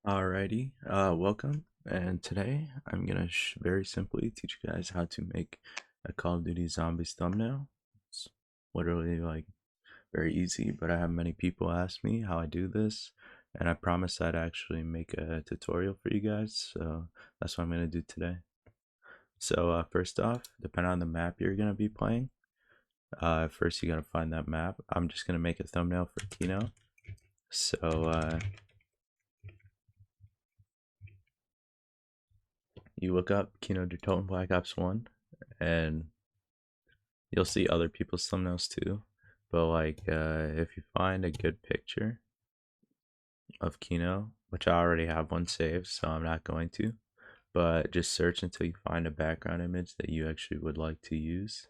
Alrighty, welcome. And today I'm gonna very simply teach you guys how to make a Call of Duty Zombies thumbnail. It's literally like very easy, but I have many people ask me how I do this, and I promised I'd actually make a tutorial for you guys, so that's what I'm gonna do today. So first off, depending on the map you're gonna be playing, first you gotta find that map. I'm just gonna make a thumbnail for Kino. So you look up Kino Toten Black Ops 1 and you'll see other people's thumbnails too. But like if you find a good picture of Kino, which I already have one saved, so I'm not going to, but just search until you find a background image that you actually would like to use.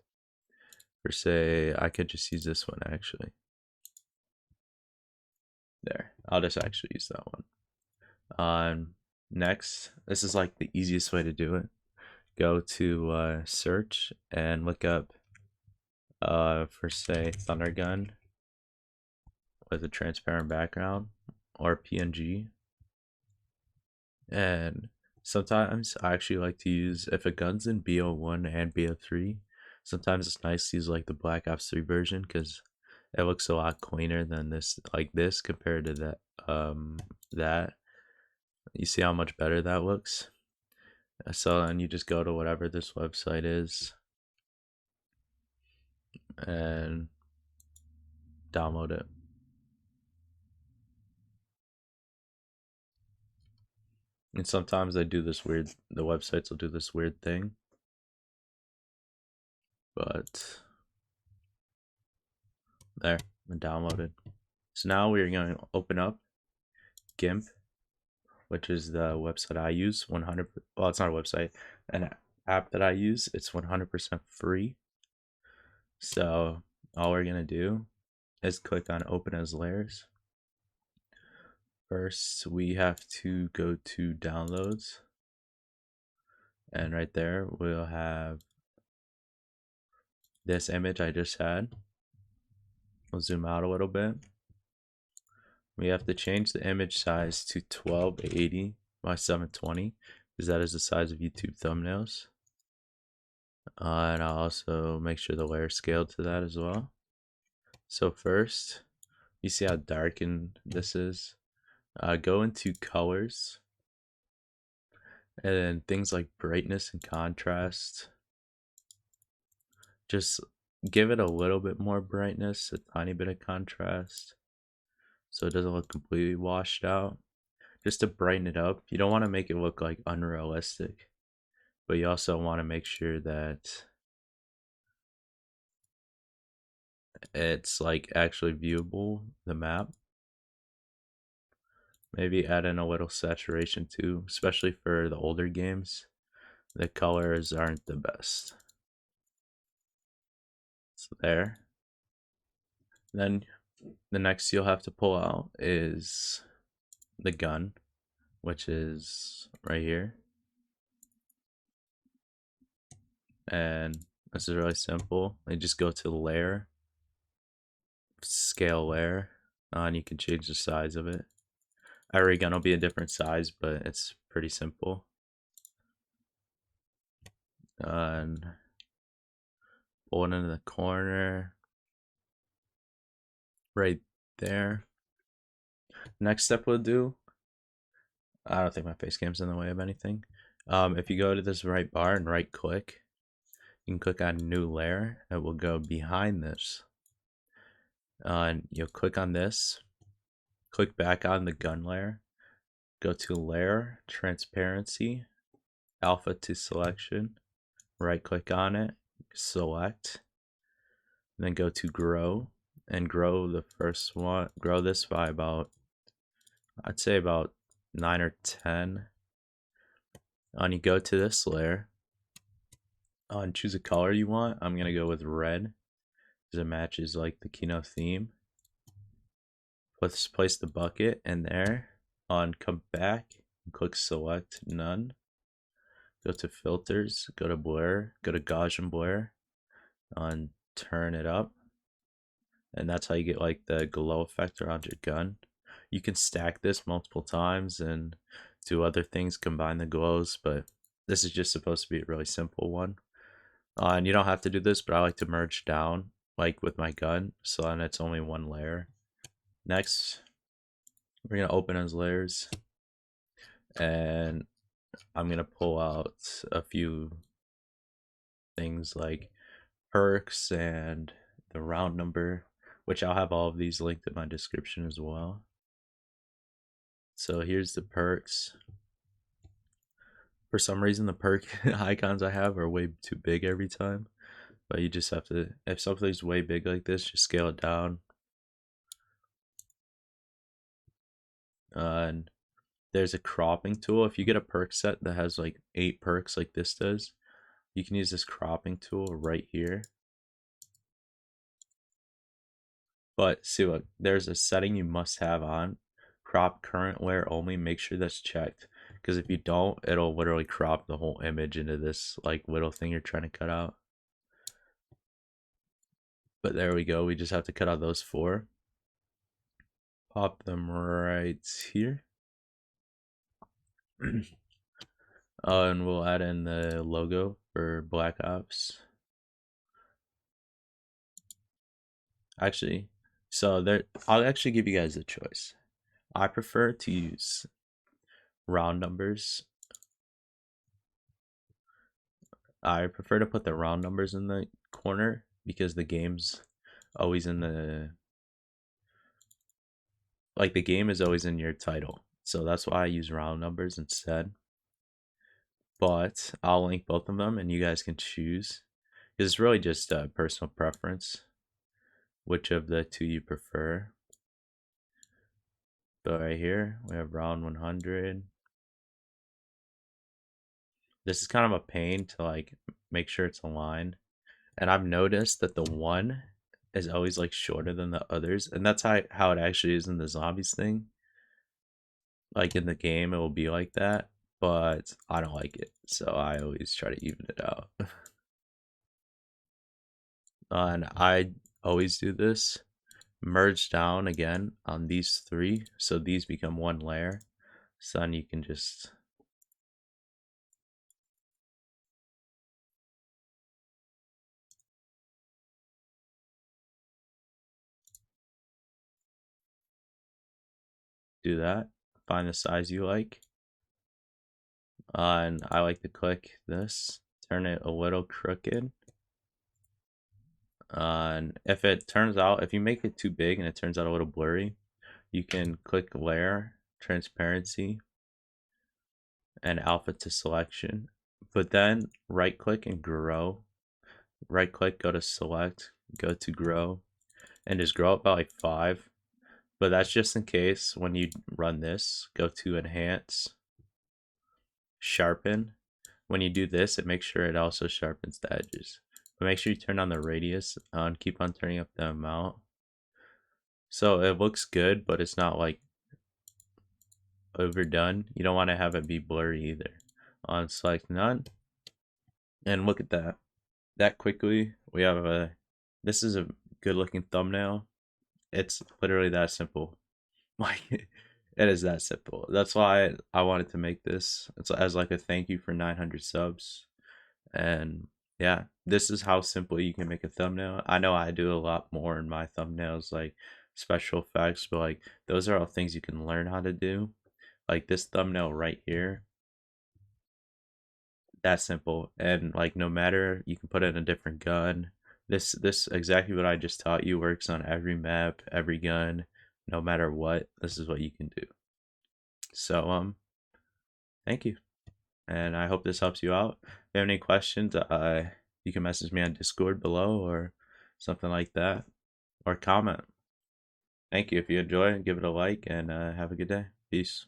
For say, I could just use this one actually. There, I'll just actually use that one. Next, this is like the easiest way to do it. Go to search and look up for say thunder gun with a transparent background or PNG. And sometimes I actually like to use, if a gun's in BO1 and BO3, sometimes it's nice to use like the Black Ops 3 version because it looks a lot cleaner than this, like this compared to that. You see how much better that looks? So then you just go to whatever this website is and download it. And sometimes they do this weird, the websites will do this weird thing. But there, and downloaded. So now we're going to open up GIMP, which is the website I use. 100. Well, it's not a website, an app that I use. It's 100% free. So all we're gonna do is click on Open as Layers. First, we have to go to Downloads, and right there we'll have this image I just had. We'll zoom out a little bit. We have to change the image size to 1280 by 720 because that is the size of YouTube thumbnails. And I'll also make sure the layer scaled to that as well. So first, you see how darkened this is? Go into colors and then things like brightness and contrast. Just give it a little bit more brightness, a tiny bit of contrast, so it doesn't look completely washed out. Just to brighten it up. You don't want to make it look like unrealistic, but you also want to make sure that it's like actually viewable, the map. Maybe add in a little saturation too, especially for the older games. The colors aren't the best. So there. Then the next you'll have to pull out is the gun, which is right here. And this is really simple. You just go to the layer, scale layer, and you can change the size of it. Every gun will be a different size, but it's pretty simple. And pull it into the corner right there. Next step we'll do, I don't think my face cam's in the way of anything. If you go to this right bar and right click, you can click on new layer. It will go behind this. And you'll click on this, click back on the gun layer, go to layer, transparency, alpha to selection, right click on it, select, and then go to grow and grow the first one. Grow this by about, I'd say about 9 or 10. And you go to this layer and choose a color you want. I'm gonna go with red because it matches like the Kino theme. Let's place the bucket in there. Come back and click select none. Go to filters, go to blur, go to Gaussian blur, and turn it up. And that's how you get like the glow effect around your gun. You can stack this multiple times and do other things, combine the glows, but this is just supposed to be a really simple one. And you don't have to do this, but I like to merge down like with my gun, so then it's only one layer. Next, we're gonna open as layers, and I'm gonna pull out a few things like perks and the round number, which I'll have all of these linked in my description as well. So here's the perks. For some reason, the perk icons I have are way too big every time, but you just have to, if something's way big like this, just scale it down. And there's a cropping tool. If you get a perk set that has like 8 perks like this does, you can use this cropping tool right here. But see, look, there's a setting you must have on. Crop current layer only. Make sure that's checked, because if you don't, it'll literally crop the whole image into this like little thing you're trying to cut out. But there we go. We just have to cut out those 4. Pop them right here. And we'll add in the logo for Black Ops. Actually, so there, I'll actually give you guys a choice. I prefer to use round numbers. I prefer to put the round numbers in the corner because the game's always in the, like, the game is always in your title. So that's why I use round numbers instead. But I'll link both of them and you guys can choose, because it's really just a personal preference which of the two you prefer. But right here we have round 100. This is kind of a pain to like make sure it's aligned, and I've noticed that the 1 is always like shorter than the others, and that's how it actually is in the zombies thing. Like in the game it will be like that, but I don't like it, so I always try to even it out. And I always do this, merge down again on these 3, so these become one layer. So then you can just do that, find the size you like. And I like to click this, turn it a little crooked. And if it turns out, if you make it too big and it turns out a little blurry, you can click layer, transparency, and alpha to selection. But then right click and grow. Right click, go to select, go to grow, and just grow it by like 5. But that's just in case when you run this, go to enhance, sharpen. When you do this, it makes sure it also sharpens the edges. But make sure you turn on the radius and keep on turning up the amount. So it looks good, but it's not like overdone. You don't want to have it be blurry either. On select none. And look at that. That quickly, we have a, this is a good looking thumbnail. It's literally that simple. Like, it is that simple. That's why I wanted to make this. It's as like a thank you for 900 subs. And yeah, this is how simple you can make a thumbnail. I know I do a lot more in my thumbnails, like special effects, but like those are all things you can learn how to do. Like this thumbnail right here, that simple. And like no matter, you can put it in a different gun. This exactly what I just taught you works on every map, every gun, no matter what. This is what you can do. So thank you, and I hope this helps you out. If you have any questions, you can message me on Discord below or something like that, or comment. Thank you. If you enjoy, give it a like, and have a good day. Peace.